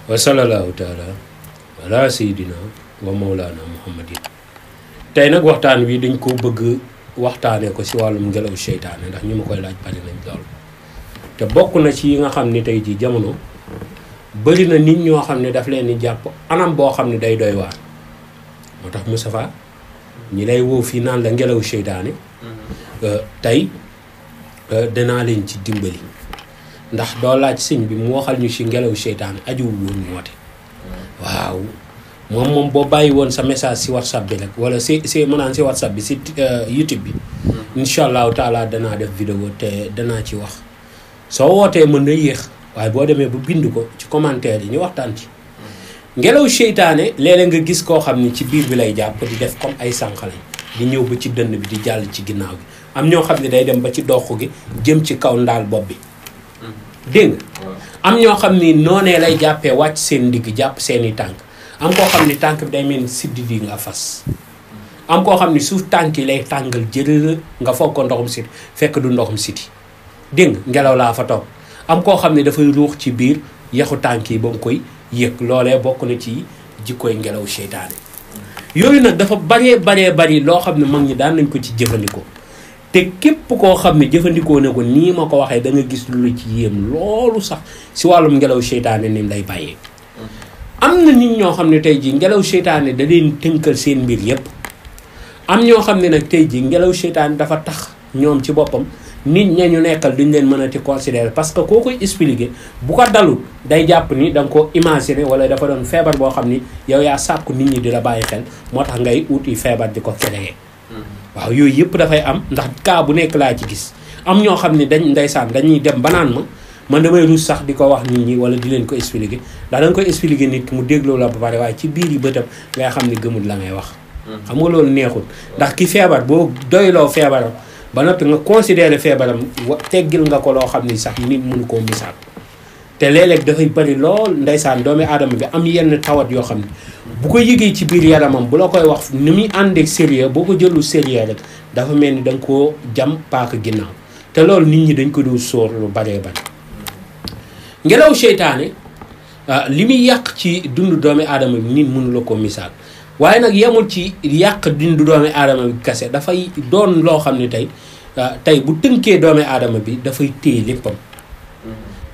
wa sallallahu taala ala sayidina wa mawlana muhammadin. tey nag waxtaan wi dañ ko bëgg waxtaanee ko si wàllum ngelaw seytaane ndax ñu ma koy laaj bari nañ lool te bokk na ci yi nga xam ne tey jii jamono bëri na nit ñoo xam ne daf leen di jàpp anam boo xam ne day doy waar. moo tax Moustapha ñi lay woo fii naan la ngelaw seytaane tey danaa leen ci dimbali ndax doo laaj sëñ bi mu waxal ñu si ngelaw seytaane ajuwul woon mu woote. waaw moom boo bàyyi woon sa message si whatsapp bi rek wala si mën naan si whatsapp bi si youtube bi incha allahu taala danaa def vidéo te danaa ci wax soo wootee mën na yéex waaye boo demee bu bind ko ci commentaire yi ñu waxtaan ci. ngelaw seytaane léeg-léeg nga gis koo xam ni ci biir bi lay jàpp di def comme ay sànqalañ di ñëw ba ci dënn bi di jàll ci ginnaaw bi am ñoo xam ne day dem ba ci dox gi jëm ci kaw ndaal bopp bi dégg nga am ñoo xam ni noonee lay jàppee wàcc seen ndigg jàpp seeni tànk am koo xam ni tànk bi day mel ni siddi di nga fas am koo xam ni suuf tànk yi lay tàngal jërër nga foog ko ndoxum siti fekk du ndoxum siti dégg nga ngelaw laa fa toog am koo xam ne dafay ruux ci biir yaxu tànk yi ba mu koy yëg loolee bokk na ci jikkooy ngelaw seytaane yooyu nag dafa bari loo xam ne mag ñi daan nañ ko ci jëfandikoo te képp koo xam ne jëfandikoo ne ko nii ma ko waxee da nga gis lu la ci yéem loolu sax si wàllum ngelaw seytaane ni lay bàyyee. am na nit ñoo xam ne tey jii ngelaw seytaane da leen tënkal seen mbir yépp am ñoo xam ne nag tey jii ngelaw seytaane dafa tax ñoom ci boppam nit ña ñu nekkal duñ leen mën a ti considérer parce que koo koy expliquer bu ko dalul day jàpp ni da nga ko imaginer wala dafa doon feebar boo xam ni yow yaa sàkku nit ñi di la bàyyi xel moo tax ngay uti feebar di ko créer. waaw yooyu yëpp dafay am ndax cas bu nekk laa ci gis am ñoo xam ne ndeysaan dañuy dem ba naan ma man damay ruus sax di ko wax nit ñi wala di leen ko expliquer ndax da nga koy expliquer nit ki mu dégloo la ba pare waaye ci biir yi bëtam ngay xam ni gëmul la ngay wax. xam nga loolu neexul ndax ki feebar boo doyloo feebaram ba noppi nga considérer feebaram teggil nga ko loo xam ni sax nit mënu koo misaal te léeg-léeg dafay bari lool ndeysaan doomi aadama bi am yenn tawat yoo xam ne bu ko yëgee ci biir yaramam bu la koy wax ni muy àndeek sérieux boo ko jëlu sérieux rek dafa mel ni da nga koo jam paaka ginnaaw te loolu nit ñi dañ ko dul sóor lu baree bari. ngelaw seytaane li muy yàq ci dundu doomi aadama bi nit mënu la ko misaal waaye nag yemul ci yàq dundu doomi aadama bi kese dafay doon loo xam ne tey bu tënkee doomi aadama bi dafay téye léppam.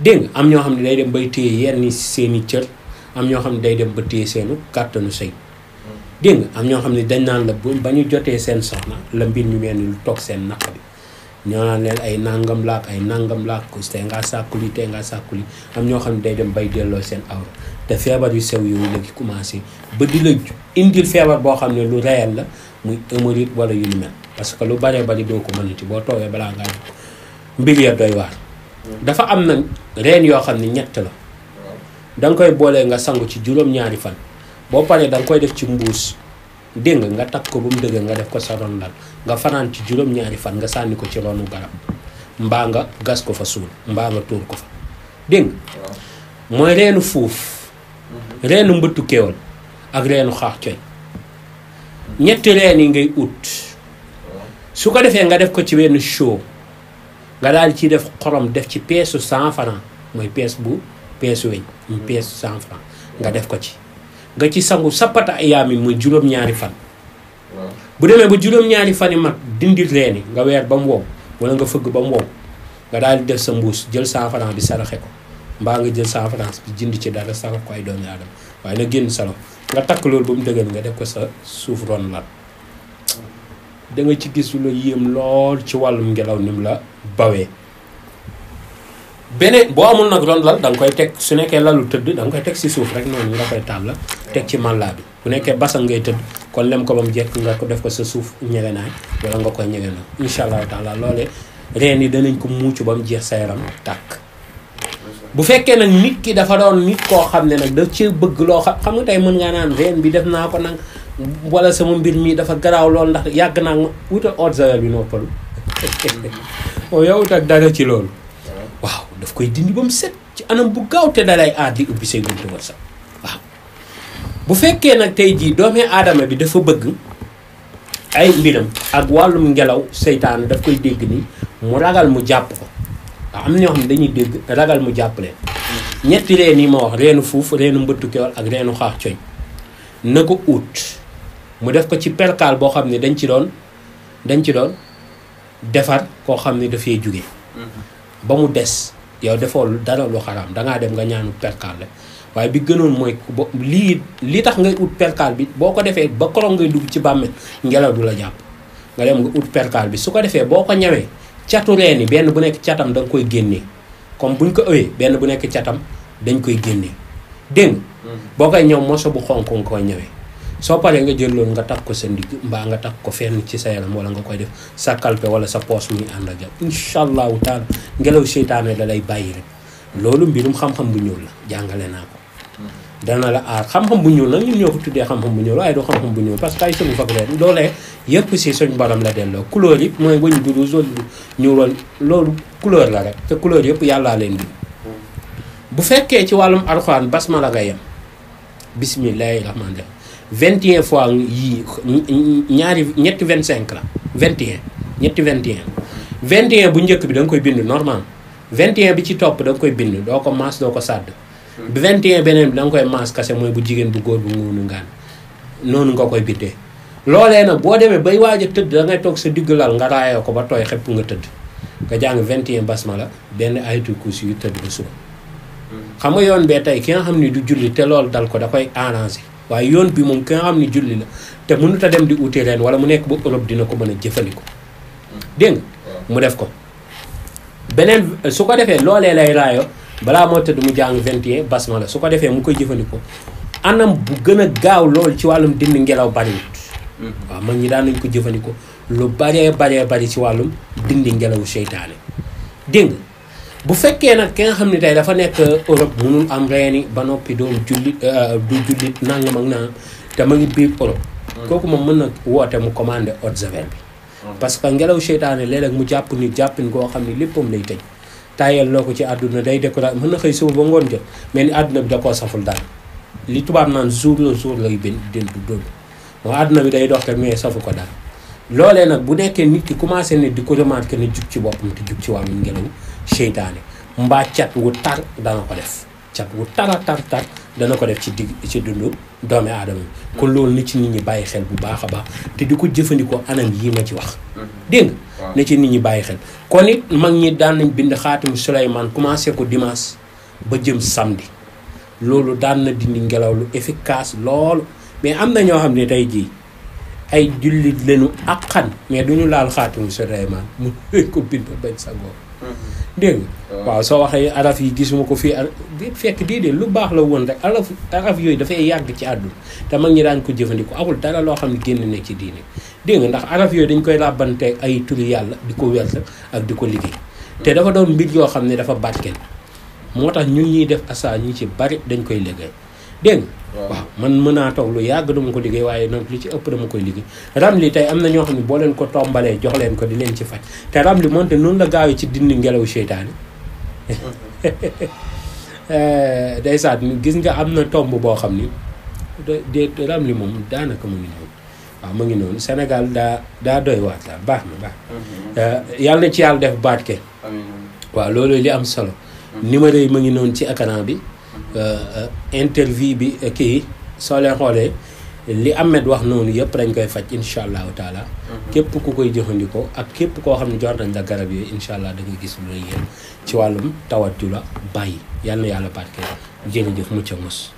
dégg nga am ñoo xam ne day dem bay téye yenn seeni cër am ñoo xam ne day dem ba téye seenu kàttanu sëy dégg nga am ñoo xam ne dañ naan la ba ñu jotee seen soxna la mbir ñu mel ni lu toog seen naq bi ñoo naan leen ay nangam laak te ngaa sàkkuli am ñoo xam ne day dem bay delloo seen awra te feebar yu sew yooyu la gi commencé ba di la indil feebar boo xam ne lu réel la muy hémorroïde wala yu ni mel parce que lu baree bari doo ko mënati boo toogee balaa ngaa mbir ya doy waar. dafa am na reen yoo xam ne ñett la da nga koy boolee nga sangu ci juróom-ñaari fan boo paree da nga koy def ci mbuus dégg nga takk ko ba mu dëgg nga def ko sa ron lal nga fanaan ci juróom-ñaari fan nga sànni ko ci ronu garab mbaa nga gas ko fa suul mbaa nga tuur ko fa dégg nga mooy reenu fuuf reenu mbëttu kéwal ak reenu xaax coy ñetti reen yi ngay ut su ko defee nga def ko ci benn show nga daal ci def xorom def ci peesu 100 francs mooy peesu weñ muy peesu 100 francs nga def ko ci nga ci sangu sappata ayaam yi muy juróom-ñaari fan bu demee ba juróom-ñaari fan yi mag dindi reeni nga weer ba mu wow wala nga fëgg ba mu wow nga daal di def sa mbuus jël 100 francs bi saraxe ko mbaa nga jël 100 francs bi jënd ci dara sarax ko ay doomi aadama waaye na génn salo nga takk loolu ba mu dëgër nga def ko sa suuf ron lal da nga ci gis lu yéem lool ci wàllum ngelaw ni mu la bawee beneen boo amul nag ron lal da nga koy teg su nekkee lalu tëdd da nga koy teg si suuf rek noonu nga koy taal la teg ci màllaa bi bu nekkee basan ngay tëdd kon lem ko ba mu jekk nga ko def ko sa suuf ñegenaay wala nga koy ñegenoo incha allahu taala loolee reen yi danañ ko muucu ba mu jeex sa yaram tàkk bu fekkee nag nit ki dafa doon nit koo xam ne nag daf ci bëgg loo xam nga tey mën ngaa naan reen bi def naa ko nag wala sama mbir mi dafa garaaw lool ndax yàgg naa ma wutal ordinateur bi noppalu yow ut ak dara ci loolu waaw daf koy dindi ba mu set ci anam bu gaaw te dalay aar di ubbi say buntu wërsëg waaw bu fekkee nag tey jii doomi aadama bi dafa bëgg ay mbiram ak wàllum ngelaw seytaan daf koy dégg ni mu ragal mu jàpp ko waaw am na ñoo xam ne dañuy dégg ragal mu jàpp leen ñetti reen yi ma wax reenu fuuf reenu mbëttu keewal ak reenu xaax coñ na ko ut mu def ko ci perkaal boo xam ne dañ ci doon defar koo xam ne dafay jóge ba mu des yow defoo dara lu xaraam dangaa dem nga ñaanu perkaal la waaye bi gënoon mooy li tax ngay ut perkaal bi boo ko defee ba koroog ngay dugg ci bàmmeel ngelaw du la jàpp nga dem nga ut perkaal bi su ko defee boo ko ñawee catu reen yi benn bu nekk catam da nga koy génnee comme buñ ko ëwee benn bu nekk catam dañ koy génnee dégg boo koy ñëw moso bu xonk nga koy ñëwee soo paree nga jël loolu nga takk ko sa ndigg mbaa nga takk ko fenn ci sa yaram wala nga koy def sa kalpe wala sa poos muy ànd ak yow incha allahu taala ngelaw seytaane da lay bàyyi rek loolu mbirum xam-xam bu ñuul la jàngale naa ko dana la aar xam-xam bu ñuul nag ñun ñoo ko tuddee xam-xam bu ñuul waaye du xam-xam bu ñuul parce que ay sunu fag leen loolee yëpp si suñ borom la delloo couleur yi mooy wëñ du rouge ñuulal loolu couleur la rek te couleur yëpp yàllaa leen di bu fekkee ci wàllum alxuraan basmala nga yem bismillahi rahmaani rahim 21 fois yii ñetti 25 la 21 ñetti 21 bu njëkk bi da nga koy bind normal 21 bi ci topp da nga koy bind doo ko maas doo ko sàdd 21 beneen bi da nga koy maas kase mooy bu jigéen bu góor bu nguunu ngaan noonu nga koy bindee loolee nag boo demee bay waaj a tëdd da ngay toog sa digg lal nga raayoo ko ba tooy xepp nga tëdd nga jàng 21 basmala benn ayatul kursi yu tëdd ba suba xam nga yoon bee tey ki nga xam ni du julli te loolu dal ko da koy arrangé waaye yoon bi moom ki nga xam ni julli la te mënut a dem di uti ren wala mu nekk ba Europe dina ko mën a jëfandikoo dégg nga mu def ko beneen su ko defee loolee lay raayoo balaa moo tëdd mu jàng 21 basmala su ko defee mu koy jëfandikoo anam bu gën a gaaw loolu ci wàllum dindi ngelaw bariwut waaw mag ñi daan nañ ko jëfandikoo lu bari ci wàllum dindi ngelawu seytaane dégg nga bu fekkee nag ki nga xam ne tey dafa nekk Europe munul am reeni ba noppi doom jullit du jullit nangam ak nangam te ma ngi biir Europe kooku moom mën na woote mu commandé eau de javel bi parce que ngelaw seytaane léeg-léeg mu jàpp ni jàppin koo xam ne léppam lay tëj tayel loo ko ci àdduna day découragé mën na xëy suba ba ngoon jot mais ni àdduna bi da koo saful dara li tubaab naan jour lay dund moo àdduna bi day dox te mais safu ko dara loolee nag bu nekkee nit ki commencé ne di ko remarqué ne jug ci boppam te jug ci wàllum ngelaw seytaane mbaa cat wu tar dana ko def cat wu tar dana ko def ci dundu doomi aadama bi kon loolu ni ci nit ñi bàyyi xel bu baax a baax te di ko jëfandikoo anam yii ma ci wax dégg nga ne ci nit ñi bàyyi xel kon it mag ñi daan nañ bind xaatimu Suleymaan commencé ko dimanche ba jëm samedi loolu daan na dindi ngelaw lu efficace loolu mais am na ñoo xam ne tey jii ay jullit lañu àqan mais duñu laal xaatimu Suleymaan mu ko bind bañ sa góor dégg nga waaw soo waxee araf yi gisuma ko fii fekk déedéet lu baax la woon rek araf yooyu dafay yàgg ci àdduna te mag ñi daan ko jëfandikoo amul dara loo xam ne génn ne ci diine dégg nga ndax araf yooyu dañ koy làbbante ay turi yàlla di ko wert ak di ko liggéey te dafa doon mbir yoo xam ne dafa barkeel moo tax ñun ñuy def asa ñi ci bari dañ koy liggéey dégg nga waaw man mën naa toog lu yàgg dama ko liggéey waaye nag li ci ëpp dama koy liggéey ramli tey am na ñoo xam ne boo leen ko tombalee jox leen ko di leen ci faj te ramli moonte noonu la gaaw ci dindi ngelaw seytaane day saat gis nga am na tomb boo xam ni de ramli moom daanaka mu ngi noonu waaw mu ngi noonu Sénégal daa doy waat la baax na yàlla na ci yàlla def baatke waaw loolu li am solo numéro yi ma ngi noonu ci écran bi interview bi kii soo leen xoolee li Ahmed wax noonu yëpp dañ koy faj incha allahu taala képp ku koy jëfandikoo ak képp koo xam ne jox nañ la garab yooyu incha allah da nga gis lu lay yéen ci wàllum tawat ju la bàyyi yal na yàlla barke jërëjëf mucc mos